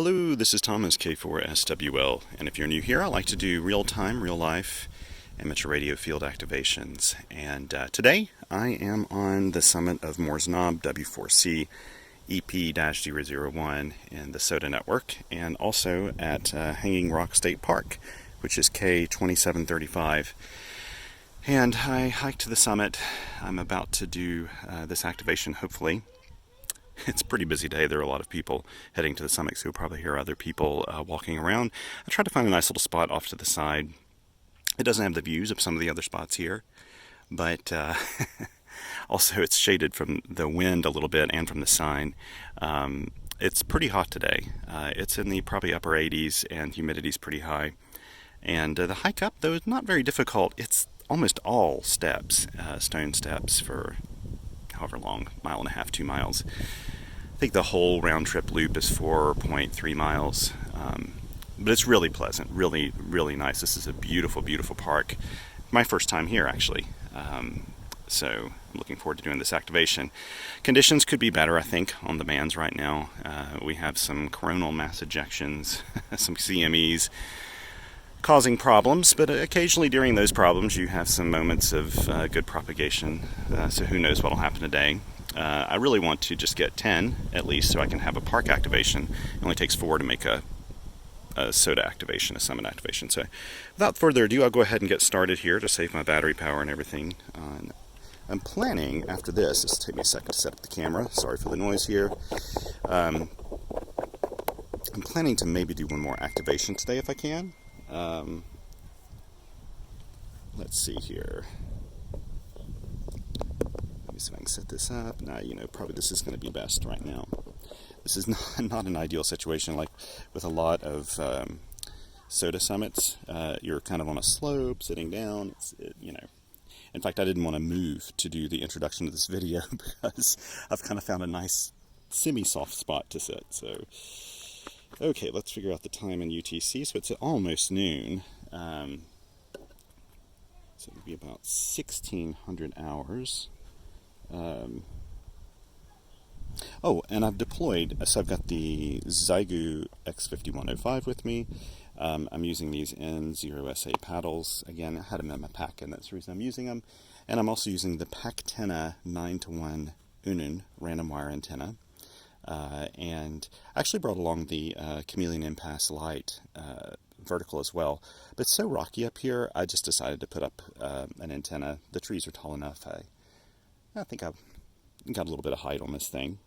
Hello, this is Thomas K4SWL, and if you're new here, I like to do real-time, real-life amateur radio field activations. And today, I am on the summit of Moore's Knob W4C EP-001 in the SOTA network, and also at Hanging Rock State Park, which is K2735. And I hiked to the summit. I'm about to do this activation, hopefully. It's a pretty busy day. There are a lot of people heading to the summit, so you'll probably hear other people walking around. I tried to find a nice little spot off to the side. It doesn't have the views of some of the other spots here, but also it's shaded from the wind a little bit and from the sign. It's pretty hot today. It's in the probably upper 80s, and humidity's pretty high. And the hike up, though, is not very difficult. It's almost all steps, stone steps for however long, 1.5 miles, 2 miles. I think the whole round trip loop is 4.3 miles, but it's really pleasant, really, really nice. This is a beautiful, beautiful park. My first time here, actually, so I'm looking forward to doing this activation. Conditions could be better, I think, on the bands right now. We have some coronal mass ejections, some CMEs, causing problems, but occasionally during those problems you have some moments of good propagation, so who knows what will happen today. I really want to just get 10 at least so I can have a park activation. It only takes 4 to make a SOTA activation, a summit activation. So without further ado, I'll go ahead and get started here to save my battery power and everything. I'm planning after this, this will take me a second to set up the camera, sorry for the noise here. I'm planning to maybe do one more activation today if I can. Let's see here. Let me see if I can set this up. Nah, probably this is going to be best right now. This is not an ideal situation. Like with a lot of SOTA summits, you're kind of on a slope, sitting down. In fact, I didn't want to move to do the introduction to this video because I've kind of found a nice semi-soft spot to sit. So. Okay, let's figure out the time in UTC. So it's almost noon. So it'll be about 1600 hours. Oh, and I've deployed, so I've got the Xiegu X5105 with me. I'm using these N0SA paddles. Again, I had them in my pack, and that's the reason I'm using them. And I'm also using the Packtenna 9-to-1 UNUN random wire antenna. And I actually brought along the Chameleon Impasse Light vertical as well. But it's so rocky up here, I just decided to put up an antenna. The trees are tall enough. I think I've got a little bit of height on this thing.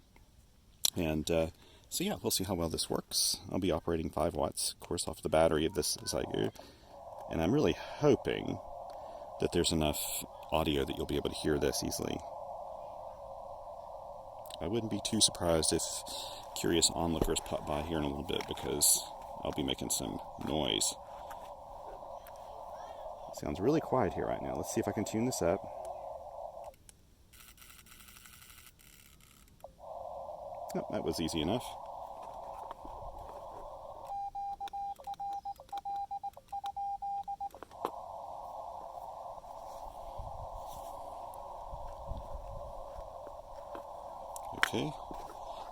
And so yeah, we'll see how well this works. I'll be operating 5 watts, of course, off the battery of this Xiegu. And I'm really hoping that there's enough audio that you'll be able to hear this easily. I wouldn't be too surprised if curious onlookers pop by here in a little bit because I'll be making some noise. It sounds really quiet here right now. Let's see if I can tune this up. Oh, that was easy enough. Okay,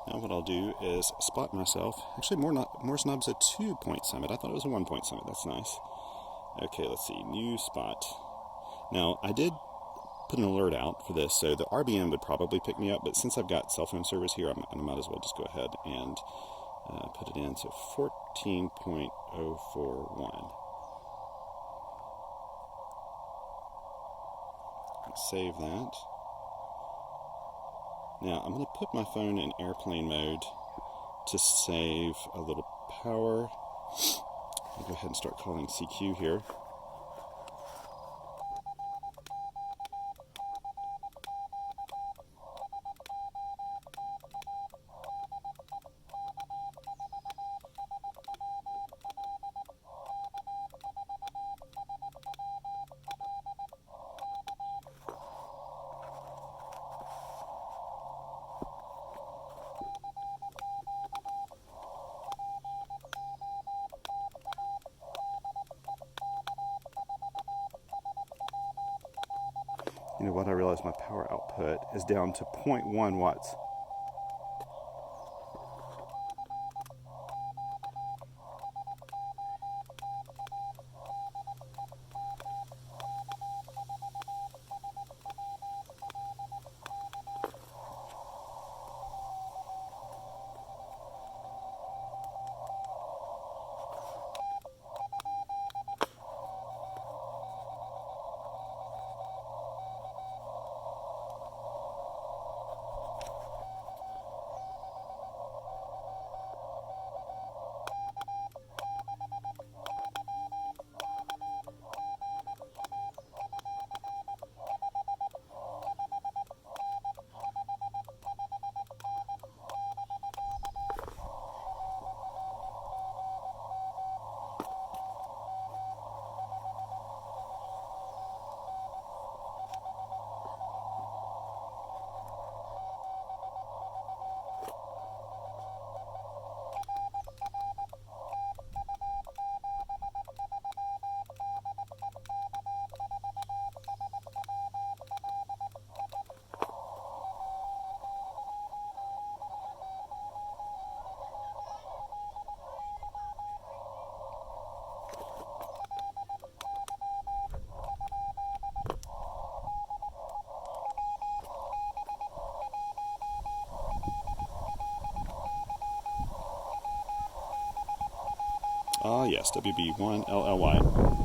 now what I'll do is spot myself. Actually, Moore's Knob's a 2-point summit. I thought it was a 1-point summit. That's nice. Okay, let's see. New spot. Now, I did put an alert out for this, so the RBM would probably pick me up, but since I've got cell phone service here, I might as well just go ahead and put it in. So 14.041. Save that. Now, I'm going to put my phone in airplane mode to save a little power. I'll go ahead and start calling CQ here. You know what, I realize my power output is down to 0.1 watts. Ah, yes, WB1LLY.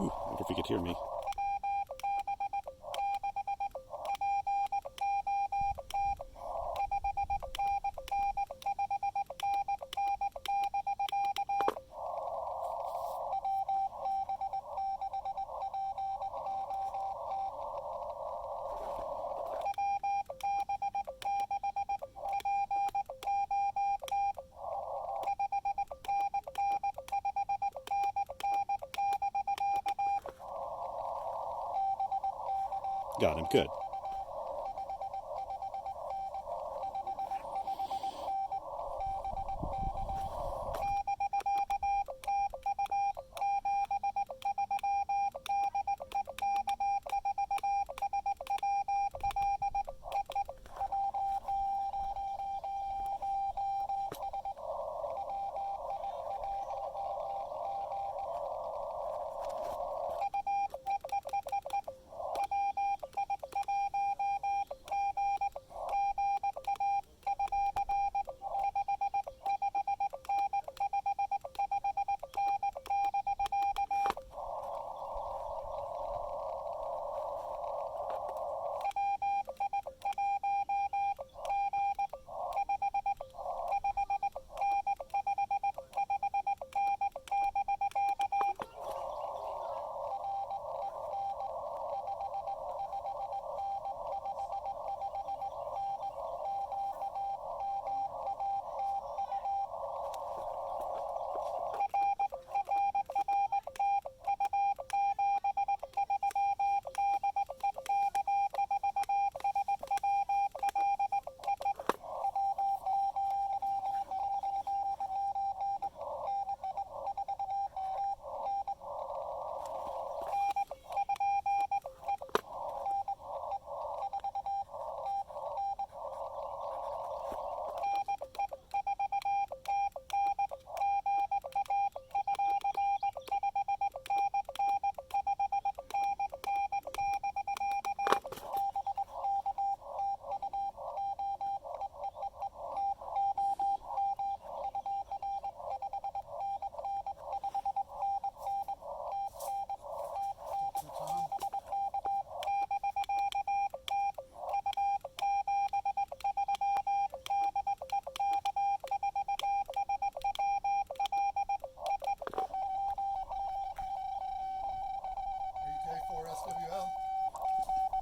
Ooh, I wonder if you could hear me. Got him. Good.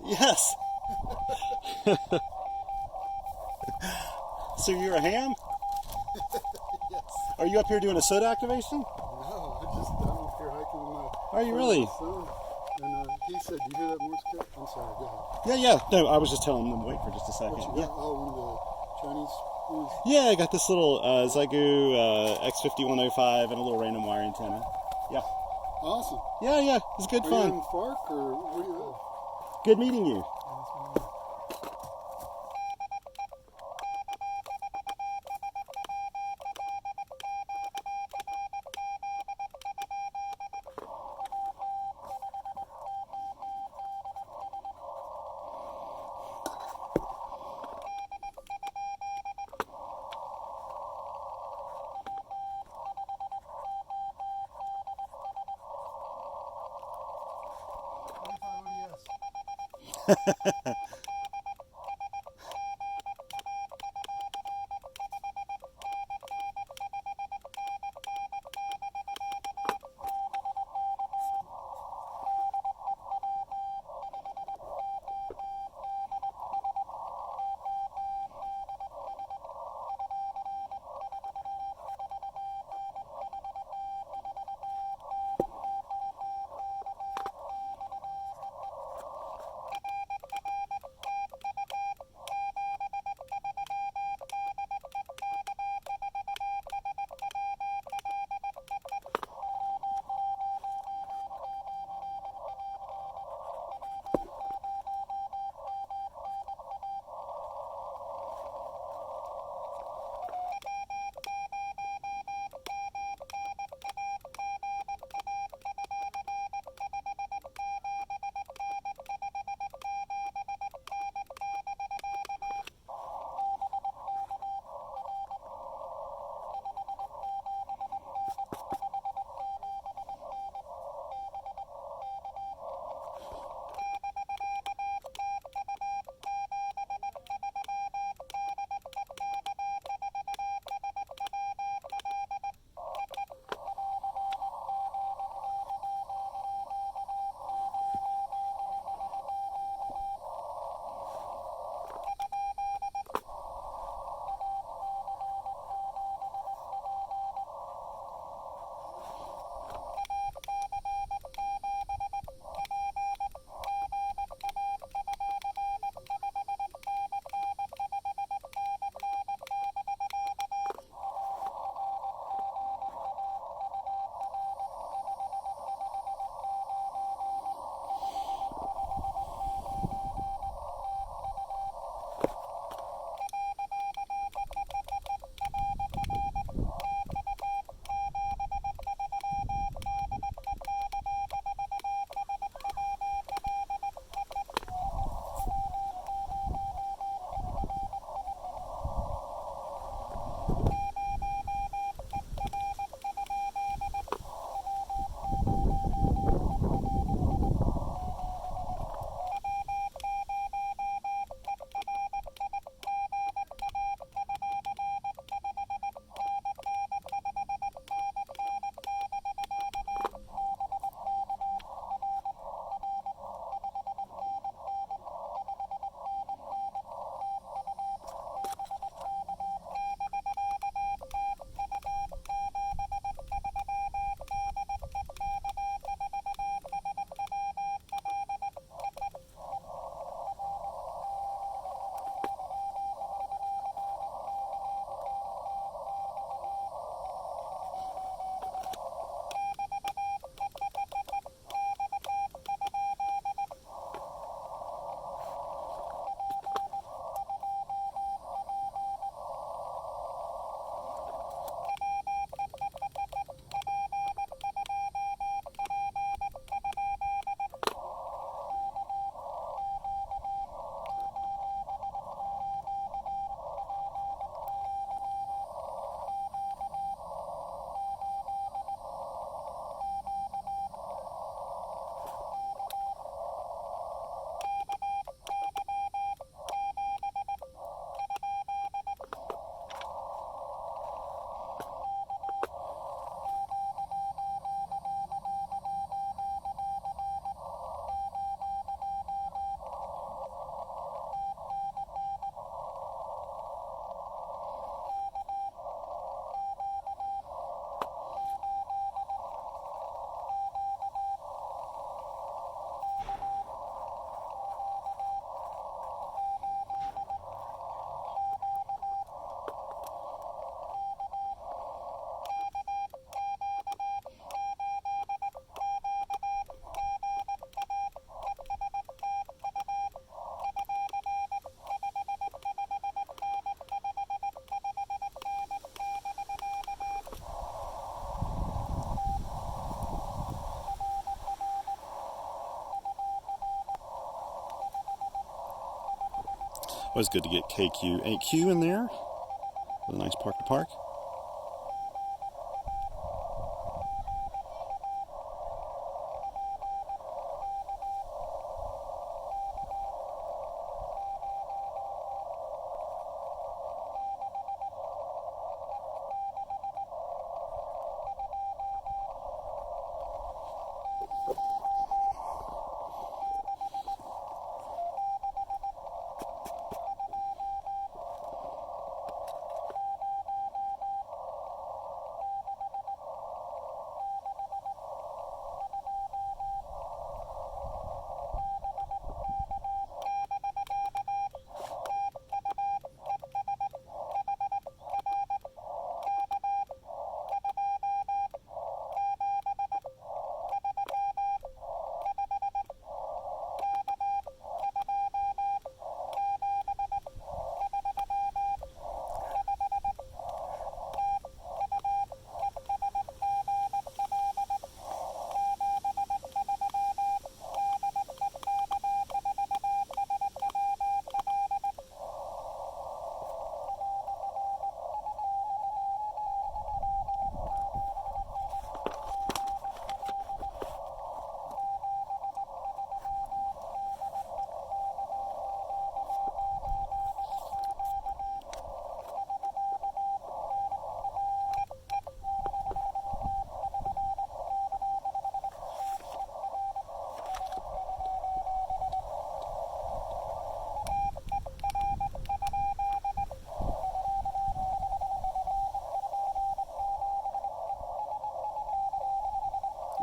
Yes. So you're a ham? Yes. Are you up here doing a SOTA activation? No, I'm up here hiking with my Are you really? son. And he said, "You hear that Morse code?" I'm sorry, go ahead. Yeah. No, I was just telling them, wait for just a second. What you got? Oh, one of the Chinese ones? Yeah, I got this little Xiegu X5105 and a little random wire antenna. Yeah. Awesome. Yeah. It was good Are fun. you in Fark or where do you live? Good meeting you. Always good to get KQ8Q in there with a nice park to park.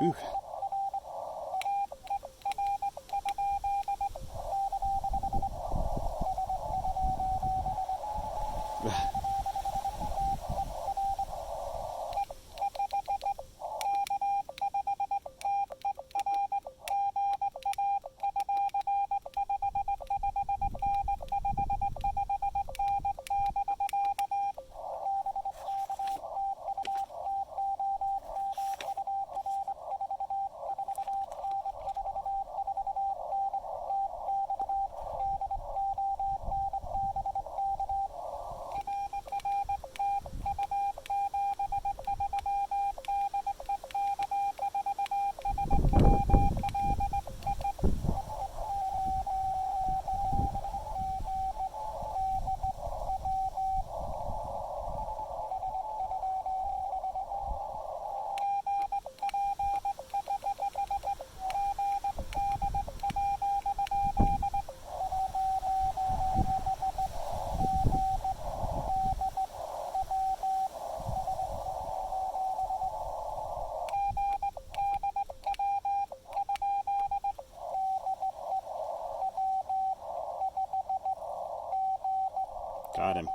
Ooh. Got him.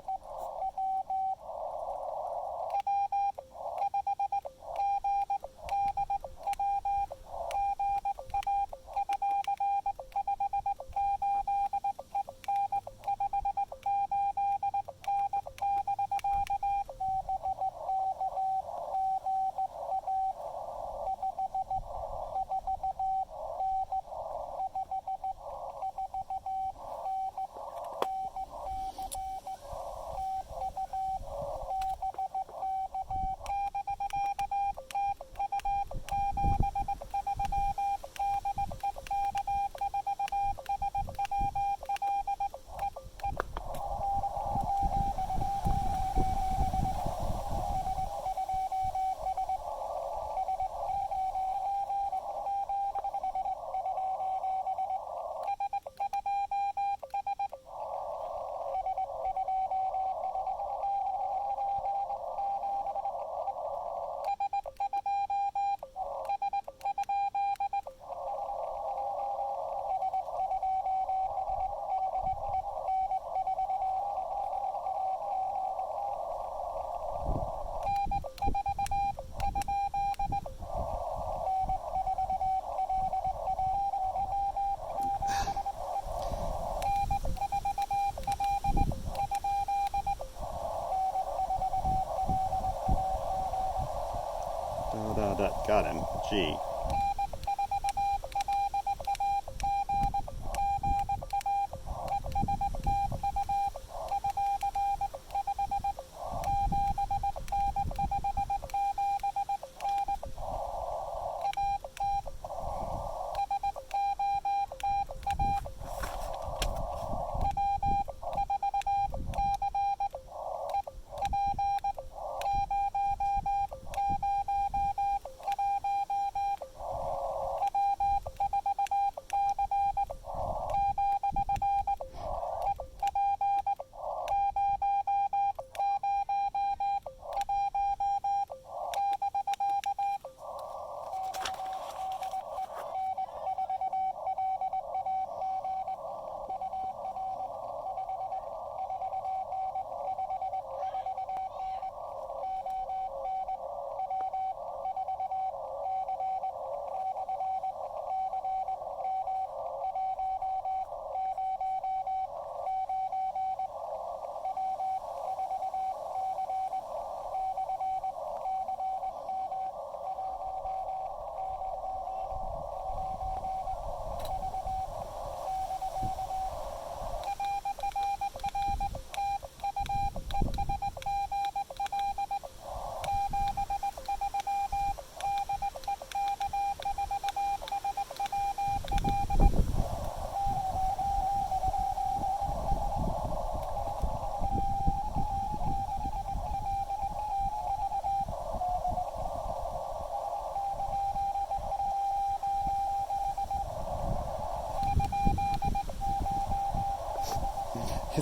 Got him. Gee.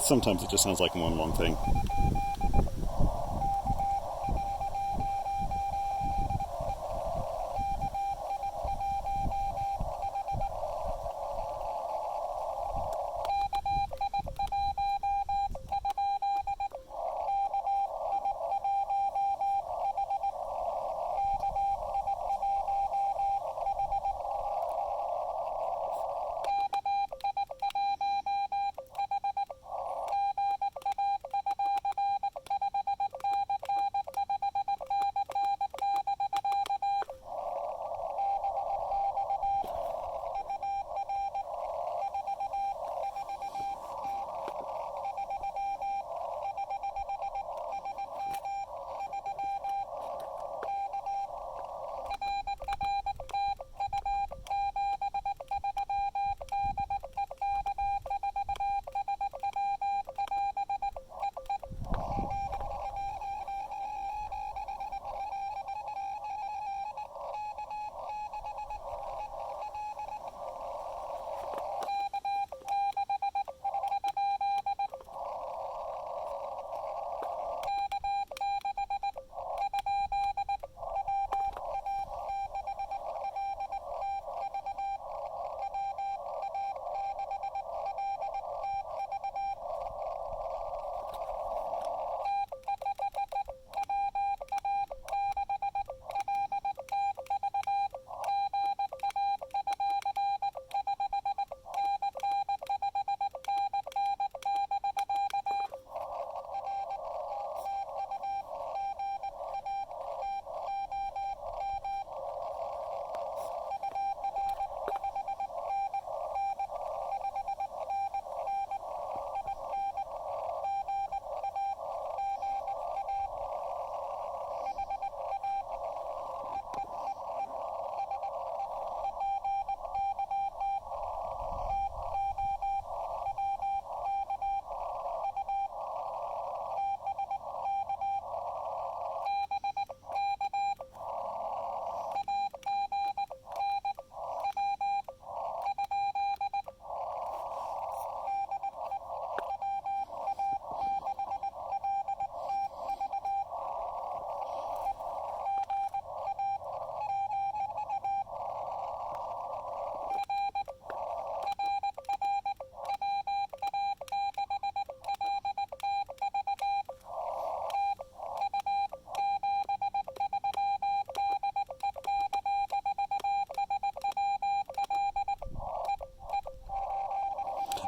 Sometimes it just sounds like one long thing.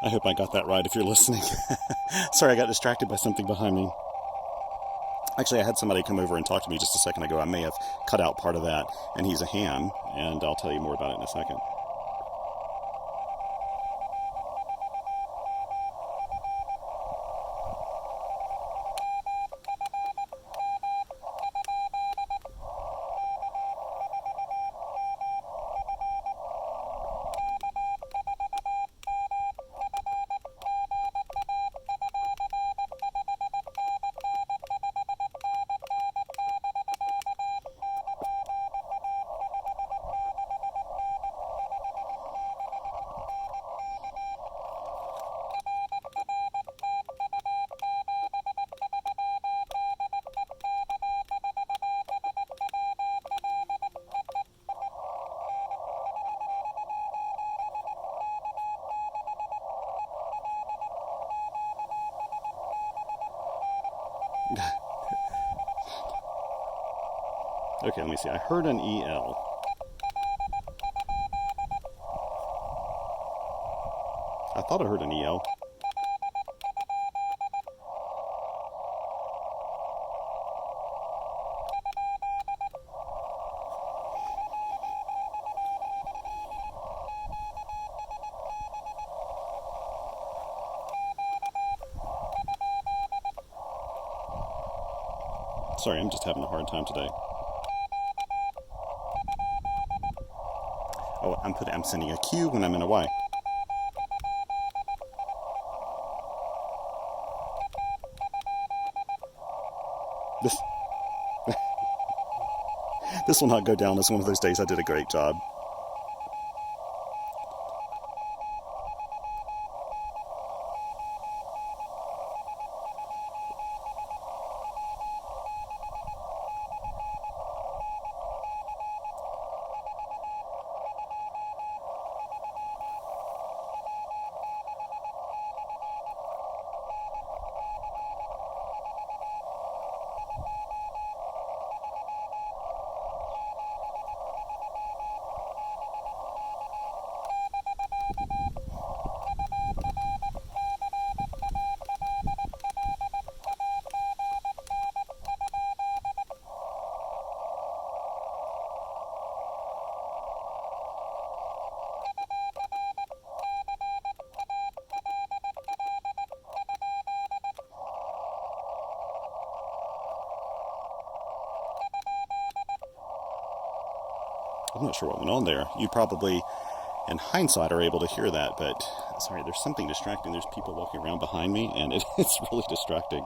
I hope I got that right if you're listening. Sorry, I got distracted by something behind me. Actually, I had somebody come over and talk to me just a second ago. I may have cut out part of that, and he's a ham, and I'll tell you more about it in a second. Okay, let me see. I heard an EL. I thought I heard an EL. Sorry, I'm just having a hard time today. Oh, I'm sending a Q when I'm in a Y. This will not go down as one of those days I did a great job. I'm not sure what went on there. You probably, in hindsight, are able to hear that, but sorry, there's something distracting. There's people walking around behind me, and it's really distracting.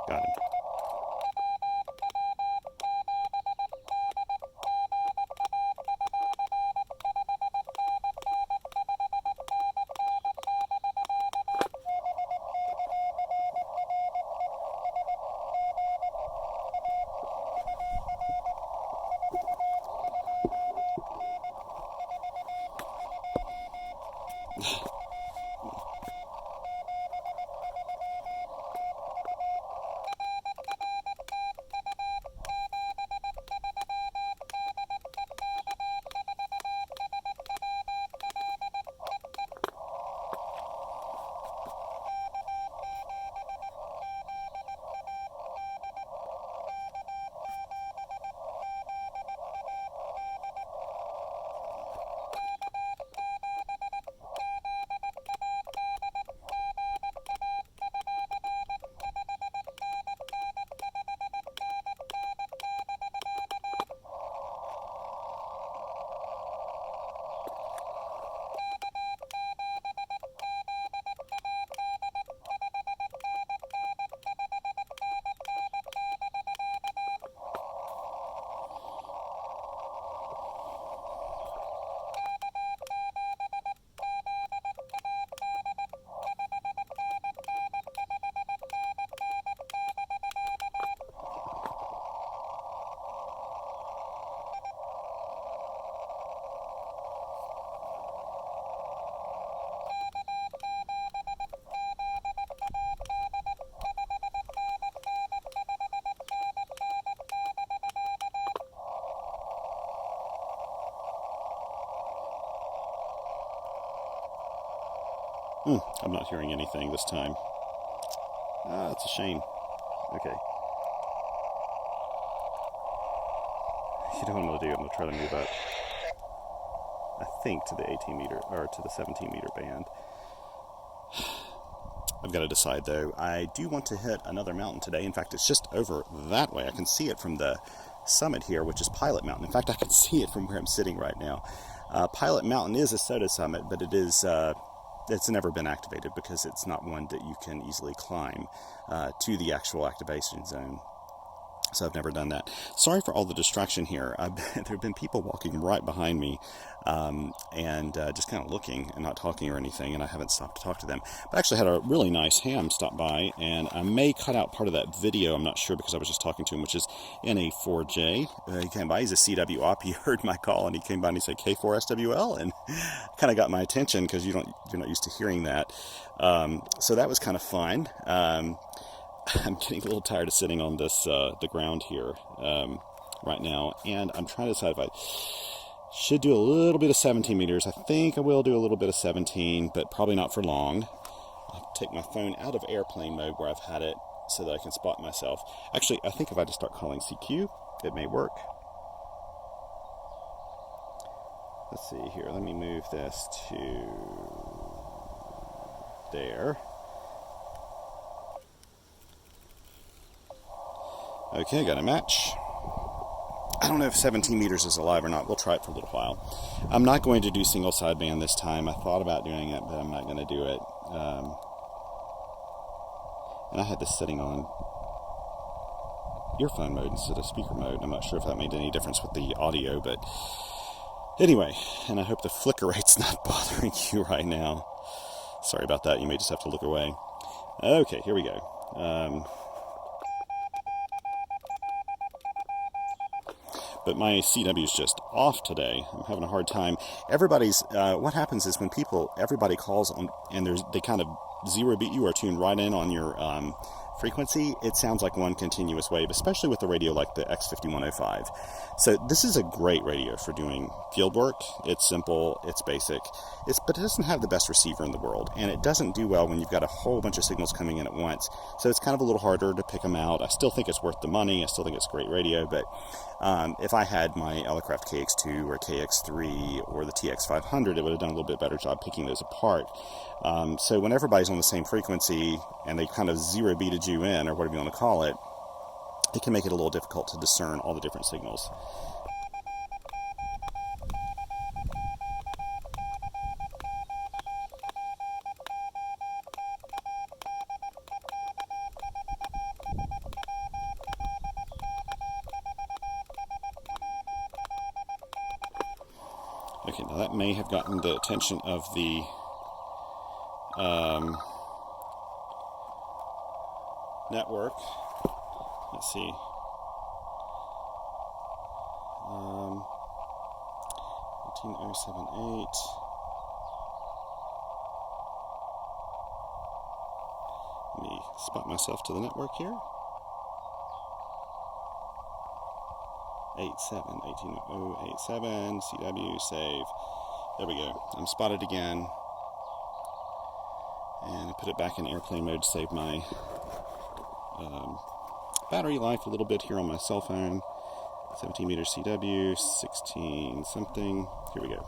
Got him. I'm not hearing anything this time. That's a shame. Okay. You know what I'm going to do? I'm going to try to move up, I think, to the 18 meter, or to the 17 meter band. I've got to decide, though. I do want to hit another mountain today. In fact, it's just over that way. I can see it from the summit here, which is Pilot Mountain. In fact, I can see it from where I'm sitting right now. Pilot Mountain is a SOTA summit, but it is... it's never been activated because it's not one that you can easily climb to the actual activation zone. So I've never done that. Sorry for all the distraction here. There have been people walking right behind me and just kind of looking and not talking or anything, and I haven't stopped to talk to them. But I actually had a really nice ham stop by, and I may cut out part of that video. I'm not sure because I was just talking to him, which is NA4J. He came by. He's a CW op. He heard my call, and he came by and he said K4SWL, and kind of got my attention because you're not used to hearing that. So that was kind of fun. I'm getting a little tired of sitting on this the ground here right now, and I'm trying to decide if I should do a little bit of 17 meters. I think I will do a little bit of 17, but probably not for long. I'll take my phone out of airplane mode where I've had it so that I can spot myself. Actually, I think if I just start calling CQ, it may work. Let's see here. Let me move this to there. Okay, got a match. I don't know if 17 meters is alive or not. We'll try it for a little while. I'm not going to do single sideband this time. I thought about doing it, but I'm not going to do it. And I had this setting on earphone mode instead of speaker mode. I'm not sure if that made any difference with the audio, but anyway, and I hope the flicker rate's not bothering you right now. Sorry about that. You may just have to look away. Okay, here we go. But my CW is just off today. I'm having a hard time. Everybody's, what happens is when everybody calls on, and they kind of zero beat you or tune right in on your frequency, it sounds like one continuous wave, especially with a radio like the X5105. So this is a great radio for doing field work. It's simple, it's basic, but it doesn't have the best receiver in the world, and it doesn't do well when you've got a whole bunch of signals coming in at once. So it's kind of a little harder to pick them out. I still think it's worth the money. I still think it's a great radio, but if I had my Elecraft KX2 or KX3 or the TX500, it would have done a little bit better job picking those apart. So when everybody's on the same frequency and they kind of zero beated you in, or whatever you want to call it, it can make it a little difficult to discern all the different signals. Okay, now that may have gotten the attention of the network. Let's see. 18078. Let me spot myself to the network here. 18087, CW, save. There we go. I'm spotted again. And I put it back in airplane mode to save my battery life a little bit here on my cell phone. 17 meter CW, 16 something. Here we go.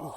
Ooh.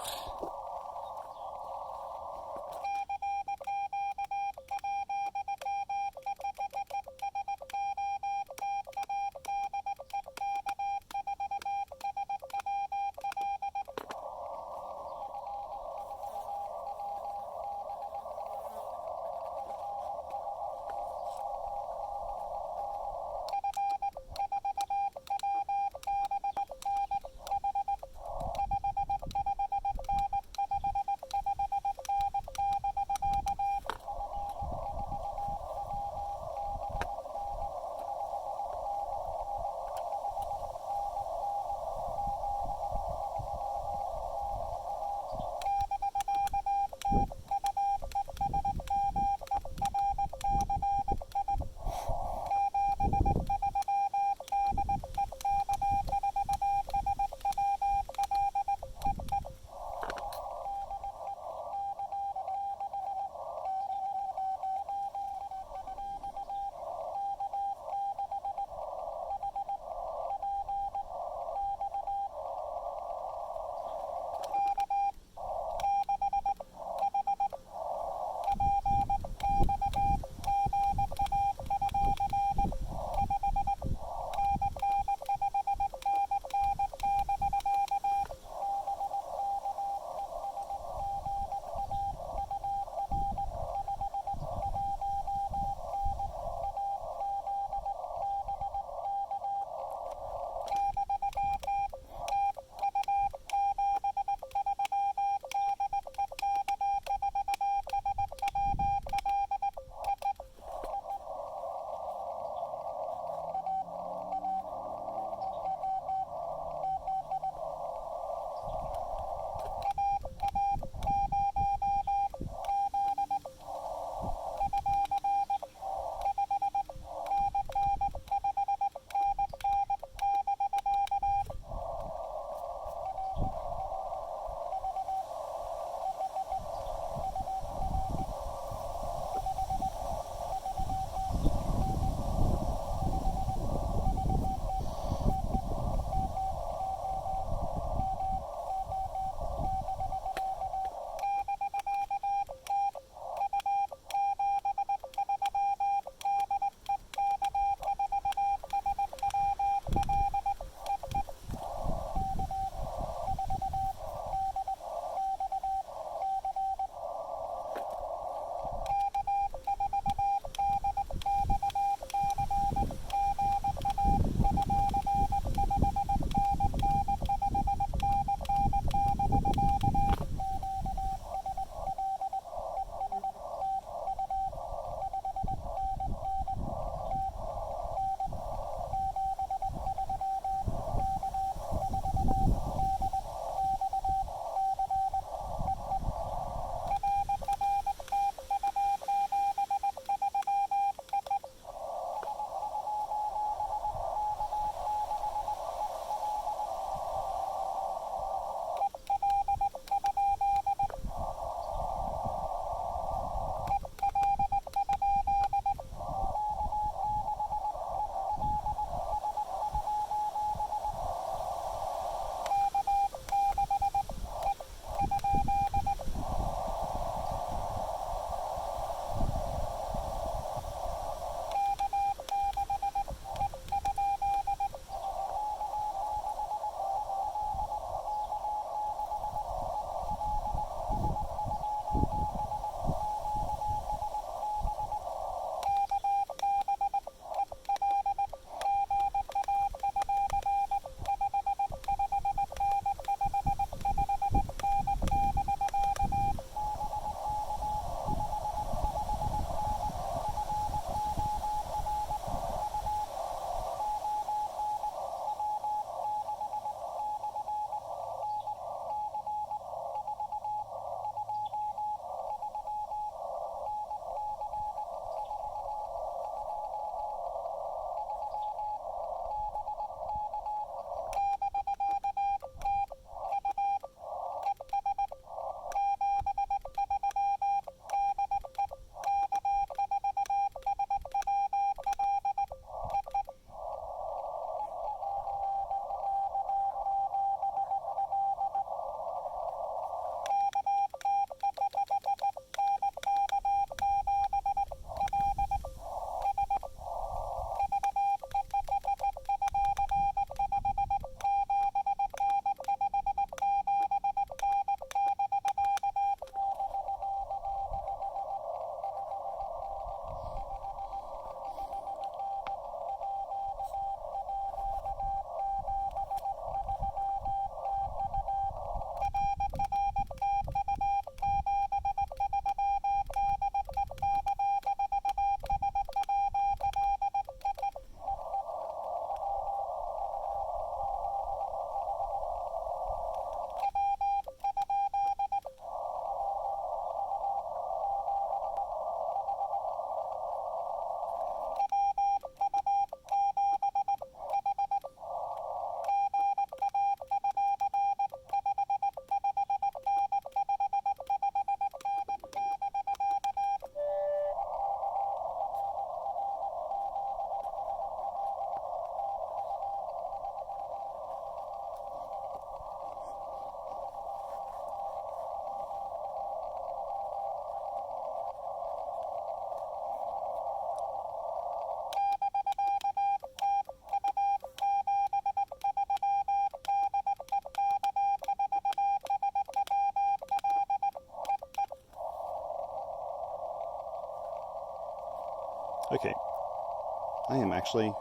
I am actually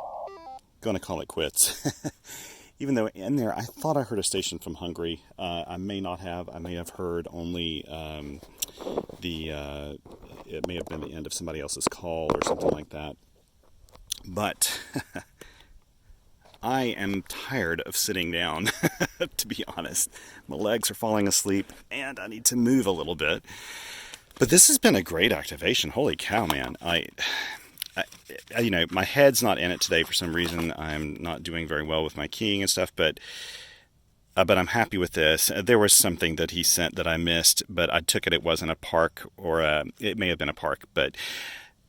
going to call it quits. Even though in there I thought I heard a station from Hungary. I may not have. I may have heard only it may have been the end of somebody else's call or something like that. But I am tired of sitting down, to be honest. My legs are falling asleep and I need to move a little bit. But this has been a great activation. Holy cow, man. You know, my head's not in it today for some reason. I'm not doing very well with my keying and stuff, but I'm happy with this. There was something that he sent that I missed, but I took it wasn't a park, or it may have been a park, but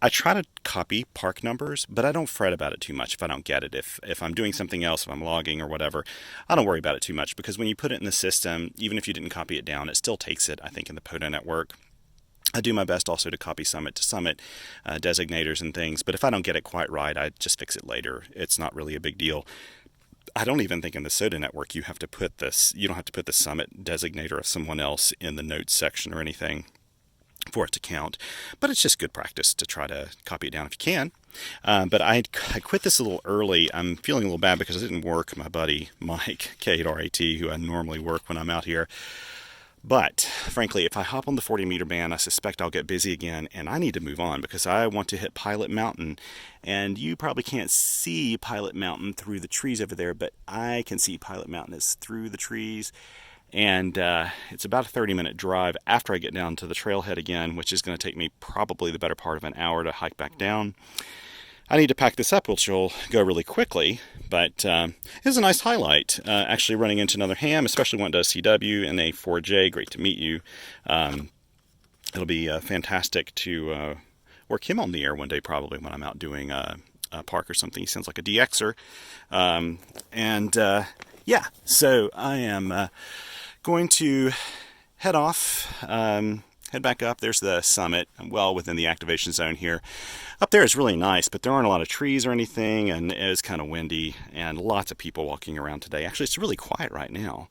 I try to copy park numbers, but I don't fret about it too much if I don't get it. If I'm doing something else, if I'm logging or whatever, I don't worry about it too much, because when you put it in the system, even if you didn't copy it down, it still takes it, I think, in the POTA network. I do my best also to copy summit to summit designators and things, but if I don't get it quite right, I just fix it later. It's not really a big deal. I don't even think in the SOTA network you don't have to put the summit designator of someone else in the notes section or anything for it to count. But it's just good practice to try to copy it down if you can. But I quit this a little early. I'm feeling a little bad because I didn't work my buddy Mike, K8RAT, who I normally work when I'm out here. But frankly, if I hop on the 40-meter band, I suspect I'll get busy again, and I need to move on because I want to hit Pilot Mountain. And you probably can't see Pilot Mountain through the trees over there, but I can see Pilot Mountain is through the trees. And it's about a 30-minute drive after I get down to the trailhead again, which is going to take me probably the better part of an hour to hike back down. I need to pack this up, which will go really quickly, but it's a nice highlight. Actually running into another ham, especially one does CW and a 4J. Great to meet you. It'll be fantastic to work him on the air one day, probably when I'm out doing a park or something. He sounds like a DXer. Yeah, so I am going to head off. Head back up. There's the summit. I'm well within the activation zone here. Up there is really nice, but there aren't a lot of trees or anything, and it is kind of windy, and lots of people walking around today. Actually, it's really quiet right now,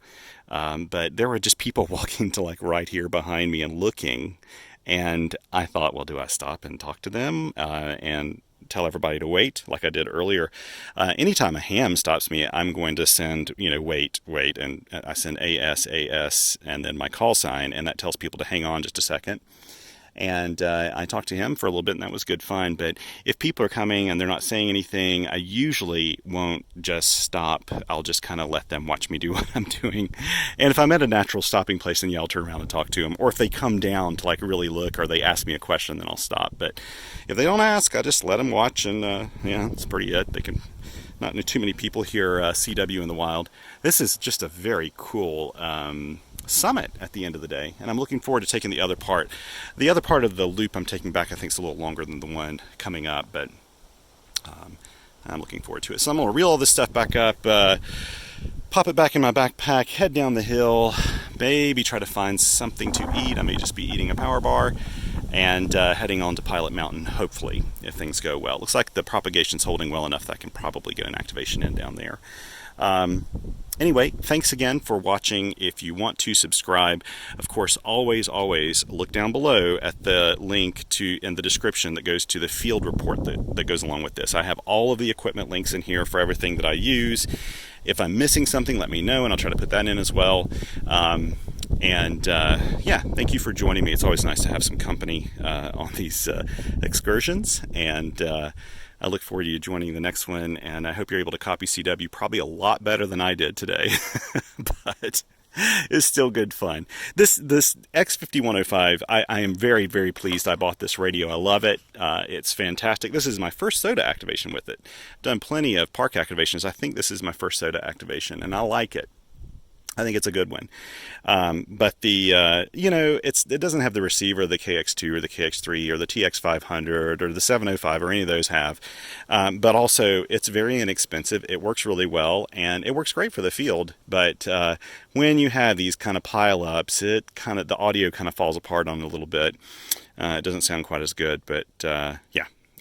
but there were just people walking to like right here behind me and looking, and I thought, well, do I stop and talk to them and tell everybody to wait like I did earlier? Anytime a ham stops me, I'm going to send, wait, and I send AS, and then my call sign, and that tells people to hang on just a second. And I talked to him for a little bit, and that was good fun. But if people are coming and they're not saying anything, I usually won't just stop. I'll just kind of let them watch me do what I'm doing. And if I'm at a natural stopping place, then I'll turn around and talk to them. Or if they come down to like really look, or they ask me a question, then I'll stop. But if they don't ask, I just let them watch, and that's pretty it. They can not too many people hear CW in the wild. This is just a very cool summit at the end of the day, and I'm looking forward to taking the other part. The other part of the loop I'm taking back, I think, is a little longer than the one coming up, but I'm looking forward to it. So I'm going to reel all this stuff back up, pop it back in my backpack, head down the hill, maybe try to find something to eat. I may just be eating a power bar, and heading on to Pilot Mountain, hopefully, if things go well. Looks like the propagation's holding well enough that I can probably get an activation in down there. Anyway, thanks again for watching. If you want to subscribe, of course, always look down below at the link in the description that goes to the field report that goes along with this. I have all of the equipment links in here for everything that I use. If I'm missing something, let me know, and I'll try to put that in as well. Thank you for joining me. It's always nice to have some company on these excursions, and I look forward to you joining the next one, and I hope you're able to copy CW probably a lot better than I did today, but it's still good fun. This X5105, I am very, very pleased I bought this radio. I love it. It's fantastic. This is my first SOTA activation with it. I've done plenty of park activations. I think this is my first SOTA activation, and I like it. I think it's a good one. But it doesn't have the receiver the KX2 or the KX3 or the TX500 or the 705 or any of those have. But also, it's very inexpensive. It works really well, and it works great for the field. But when you have these kind of pile-ups, the audio kind of falls apart on it a little bit. It doesn't sound quite as good, but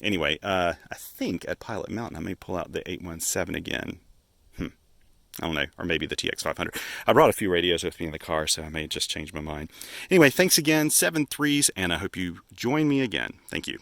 Anyway, I think at Pilot Mountain, I may pull out the 817 again. I don't know, or maybe the TX500. I brought a few radios with me in the car, so I may just change my mind. Anyway, thanks again, 7 3s, and I hope you join me again. Thank you.